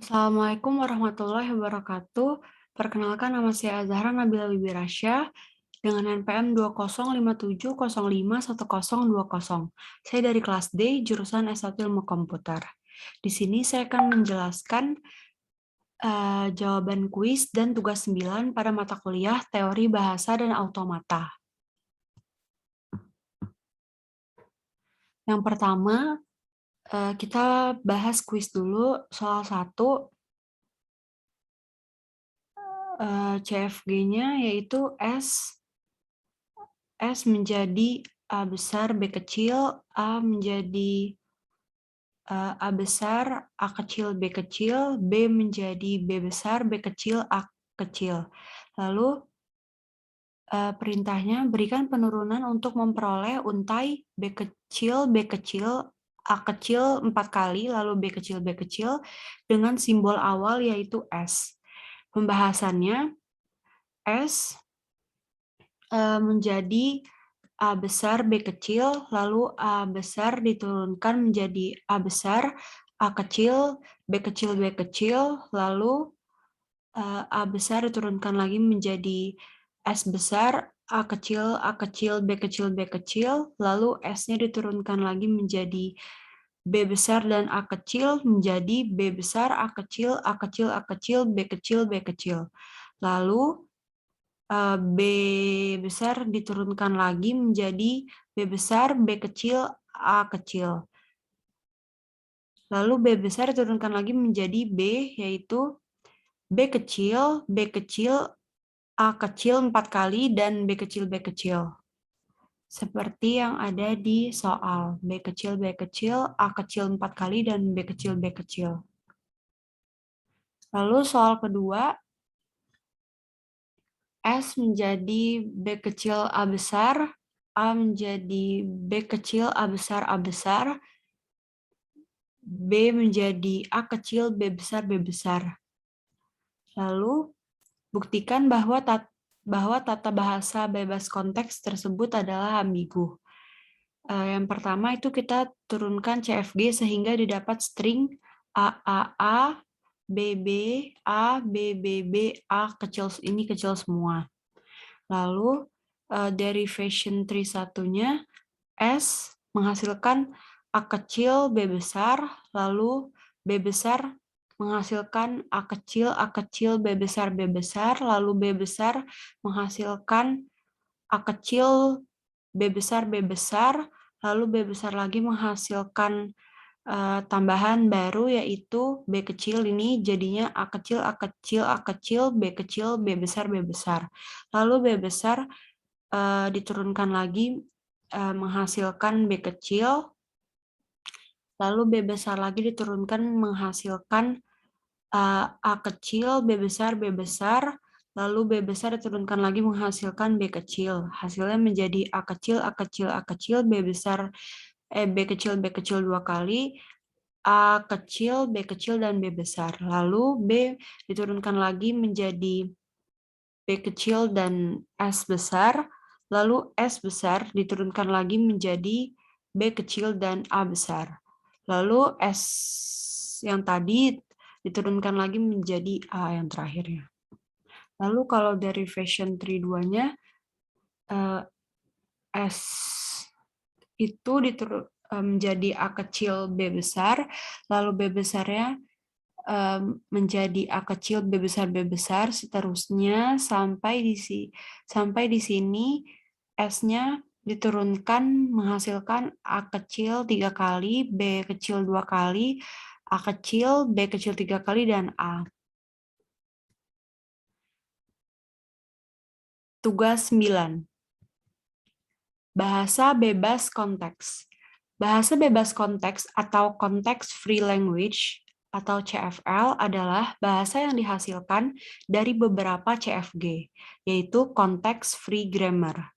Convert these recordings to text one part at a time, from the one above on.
Assalamualaikum warahmatullahi wabarakatuh. Perkenalkan, nama saya Azahra Nabila Bibi Rasya dengan NPM 2057051020. Saya dari kelas D, jurusan S1 Ilmu Komputer. Di sini saya akan menjelaskan jawaban kuis dan tugas 9 pada mata kuliah Teori Bahasa dan Automata. Yang pertama, kita bahas kuis dulu soal 1. CFG-nya yaitu S menjadi A besar, B kecil, A menjadi A besar, A kecil, B kecil, B menjadi B besar, B kecil, A kecil. Lalu perintahnya berikan penurunan untuk memperoleh untai B kecil, B kecil, A kecil 4 kali, lalu B kecil, B kecil dengan simbol awal yaitu S. Pembahasannya, S menjadi A besar, B kecil, lalu A besar diturunkan menjadi A besar, A kecil, B kecil, B kecil, lalu A besar diturunkan lagi menjadi S besar, A kecil, A kecil, B kecil, B kecil, lalu S-nya diturunkan lagi menjadi B besar dan A kecil menjadi B besar, A kecil, A kecil, A kecil, B kecil, B kecil. Lalu B besar diturunkan lagi menjadi B besar, B kecil, A kecil. Lalu B besar diturunkan lagi menjadi B, yaitu B kecil, A kecil 4 kali, dan B kecil, B kecil. Seperti yang ada di soal. B kecil, A kecil 4 kali, dan B kecil, B kecil. Lalu soal kedua, S menjadi B kecil A besar, A menjadi B kecil A besar, B menjadi A kecil, B besar, B besar. Lalu, buktikan bahwa tata bahasa bebas konteks tersebut adalah ambigu. Yang pertama itu kita turunkan CFG sehingga didapat string AAA, BB, A, BBB, A kecil, ini kecil semua. Lalu derivation tree satunya S menghasilkan A kecil, B besar, lalu B besar menghasilkan A kecil, B besar, B besar, lalu B besar menghasilkan A kecil, B besar, B besar, lalu B besar lagi menghasilkan tambahan baru yaitu B kecil, ini jadinya A kecil, B kecil, B besar, B besar. Lalu B besar diturunkan lagi menghasilkan B kecil, lalu B besar lagi diturunkan menghasilkan A kecil, B besar, lalu B besar diturunkan lagi menghasilkan B kecil. Hasilnya menjadi A kecil, B besar, B kecil 2 kali, A kecil, B kecil, dan B besar. Lalu B diturunkan lagi menjadi B kecil dan S besar, lalu S besar diturunkan lagi menjadi B kecil dan A besar. Lalu S yang tadi diturunkan lagi menjadi A yang terakhirnya. Lalu kalau derivation tree 2-nya, S itu menjadi A kecil B besar, lalu B besarnya menjadi A kecil B besar, seterusnya sampai di sini S-nya diturunkan menghasilkan A kecil 3 kali, B kecil 2 kali, A kecil, B kecil 3 kali, dan A. Tugas 9. Bahasa bebas konteks. Bahasa bebas konteks atau Context Free Language atau CFL adalah bahasa yang dihasilkan dari beberapa CFG, yaitu Context Free Grammar.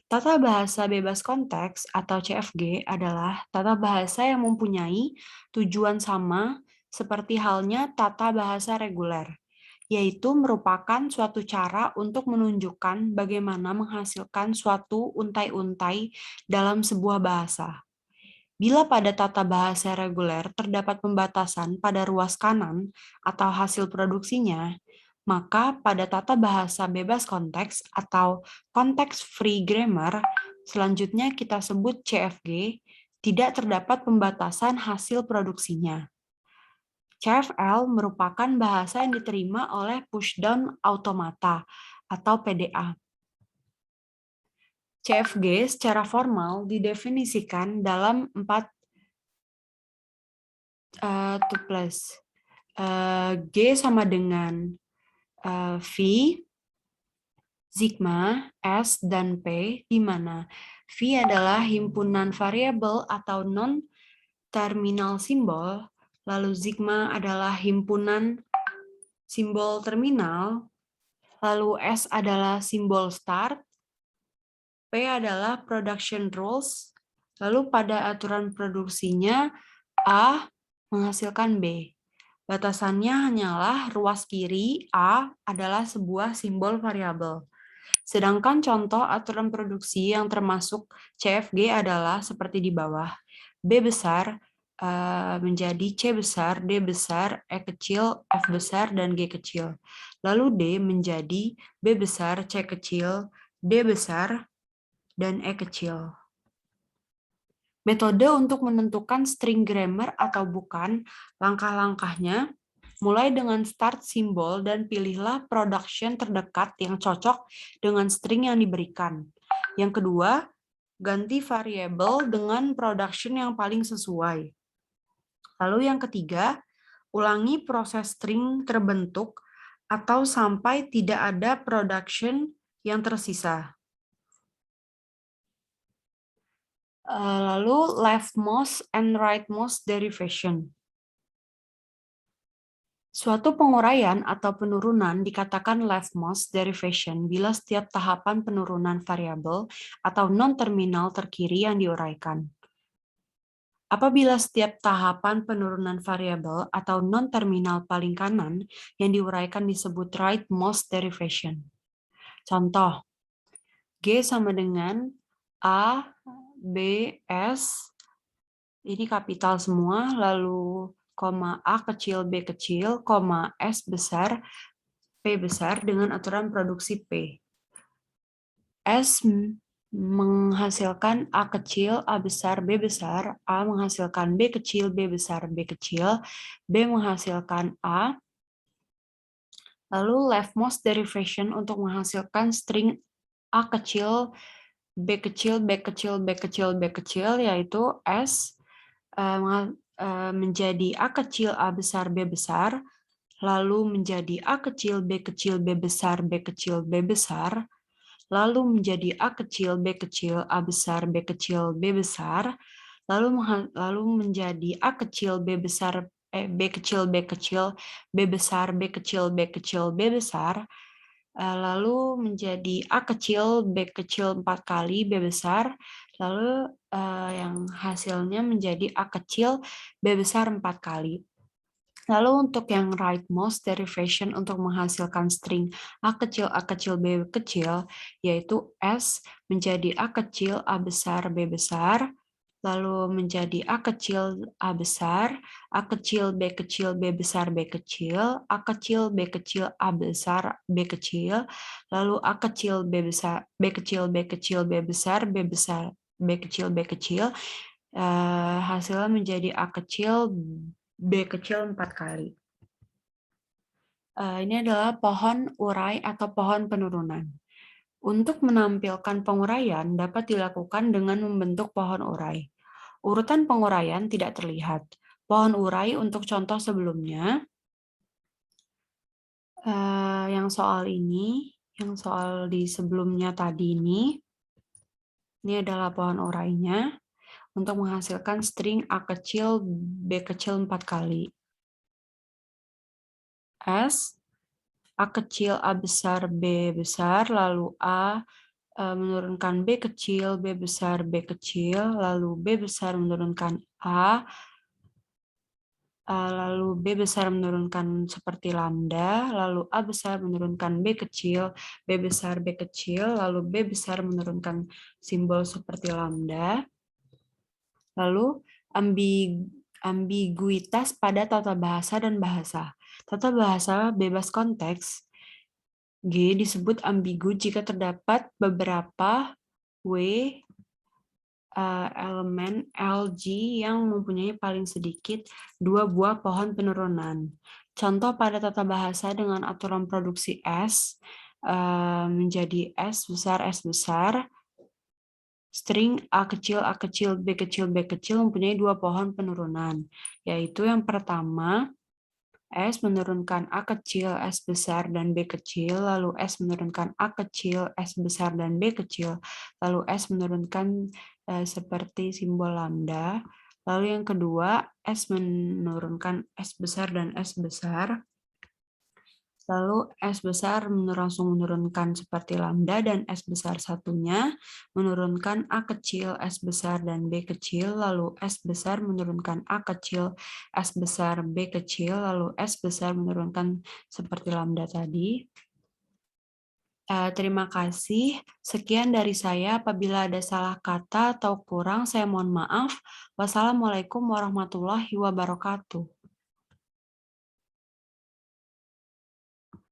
Tata bahasa bebas konteks atau CFG adalah tata bahasa yang mempunyai tujuan sama seperti halnya tata bahasa reguler, yaitu merupakan suatu cara untuk menunjukkan bagaimana menghasilkan suatu untai-untai dalam sebuah bahasa. Bila pada tata bahasa reguler terdapat pembatasan pada ruas kanan atau hasil produksinya, maka pada tata bahasa bebas konteks atau konteks free grammar, selanjutnya kita sebut CFG, tidak terdapat pembatasan hasil produksinya. CFL merupakan bahasa yang diterima oleh pushdown automata atau PDA. CFG secara formal didefinisikan dalam 4 tuples. G sama dengan V, sigma, S, dan P, di mana V adalah himpunan variabel atau non-terminal simbol, lalu sigma adalah himpunan simbol terminal, lalu S adalah simbol start, P adalah production rules, lalu pada aturan produksinya A menghasilkan B. Batasannya hanyalah ruas kiri A adalah sebuah simbol variabel. Sedangkan contoh aturan produksi yang termasuk CFG adalah seperti di bawah. B besar menjadi C besar, D besar, E kecil, F besar, dan G kecil. Lalu D menjadi B besar, C kecil, D besar, dan E kecil. Metode untuk menentukan string grammar atau bukan, langkah-langkahnya mulai dengan start simbol dan pilihlah production terdekat yang cocok dengan string yang diberikan. Yang kedua, ganti variabel dengan production yang paling sesuai. Lalu yang ketiga, ulangi proses string terbentuk atau sampai tidak ada production yang tersisa. Lalu leftmost and rightmost derivation. Suatu penguraian atau penurunan dikatakan leftmost derivation bila setiap tahapan penurunan variabel atau non-terminal terkiri yang diuraikan. Apabila setiap tahapan penurunan variabel atau non-terminal paling kanan yang diuraikan disebut rightmost derivation. Contoh, G sama dengan A, B, S, ini kapital semua, lalu koma A kecil, B kecil, koma S besar, P besar dengan aturan produksi P. S menghasilkan A kecil, A besar, B besar, A menghasilkan B kecil, B besar, B kecil, B menghasilkan A. Lalu leftmost derivation untuk menghasilkan string A kecil, B kecil, B kecil, B kecil, B kecil, yaitu S menjadi A kecil, A besar, B besar, lalu menjadi A kecil, B kecil, B besar, B kecil, B besar, lalu menjadi A kecil, B kecil, A besar, B kecil, B besar, lalu menjadi A kecil, B besar, B kecil, B kecil, B besar, B kecil, B kecil, B besar, lalu menjadi A kecil, B kecil 4 kali, B besar, lalu yang hasilnya menjadi A kecil, B besar 4 kali. Lalu untuk yang rightmost derivation untuk menghasilkan string A kecil, B kecil, yaitu S menjadi A kecil, A besar, B besar, lalu menjadi A kecil, A besar, A kecil, B kecil, B besar, B kecil, A kecil, B kecil, A besar, B kecil, lalu A kecil, B besar, B kecil, B kecil, B besar, B besar, B kecil, B kecil, hasilnya menjadi A kecil, B kecil 4 kali. Ini adalah pohon urai atau pohon penurunan. Untuk menampilkan penguraian dapat dilakukan dengan membentuk pohon urai. Urutan penguraian tidak terlihat. Pohon urai untuk contoh sebelumnya, yang soal ini, yang soal di sebelumnya tadi ini adalah pohon urainya untuk menghasilkan string A kecil, B kecil 4 kali. S, A kecil, A besar, B besar, lalu A menurunkan B kecil, B besar, B kecil, lalu B besar menurunkan A, lalu B besar menurunkan seperti lambda, lalu A besar menurunkan B kecil, B besar, B kecil, lalu B besar menurunkan simbol seperti lambda, Lalu ambiguitas pada tata bahasa dan bahasa. Tata bahasa bebas konteks G disebut ambigu jika terdapat beberapa W elemen LG yang mempunyai paling sedikit 2 buah pohon penurunan. Contoh pada tata bahasa dengan aturan produksi S menjadi S besar, string A kecil, B kecil mempunyai 2 pohon penurunan, yaitu yang pertama, S menurunkan A kecil, S besar, dan B kecil, lalu S menurunkan A kecil, S besar, dan B kecil, lalu S menurunkan seperti simbol lambda, lalu yang kedua, S menurunkan S besar dan S besar, lalu S besar langsung menurunkan seperti lambda, dan S besar satunya menurunkan A kecil, S besar, dan B kecil, lalu S besar menurunkan A kecil, S besar, B kecil, lalu S besar menurunkan seperti lambda tadi. Terima kasih. Sekian dari saya. Apabila ada salah kata atau kurang, saya mohon maaf. Wassalamualaikum warahmatullahi wabarakatuh.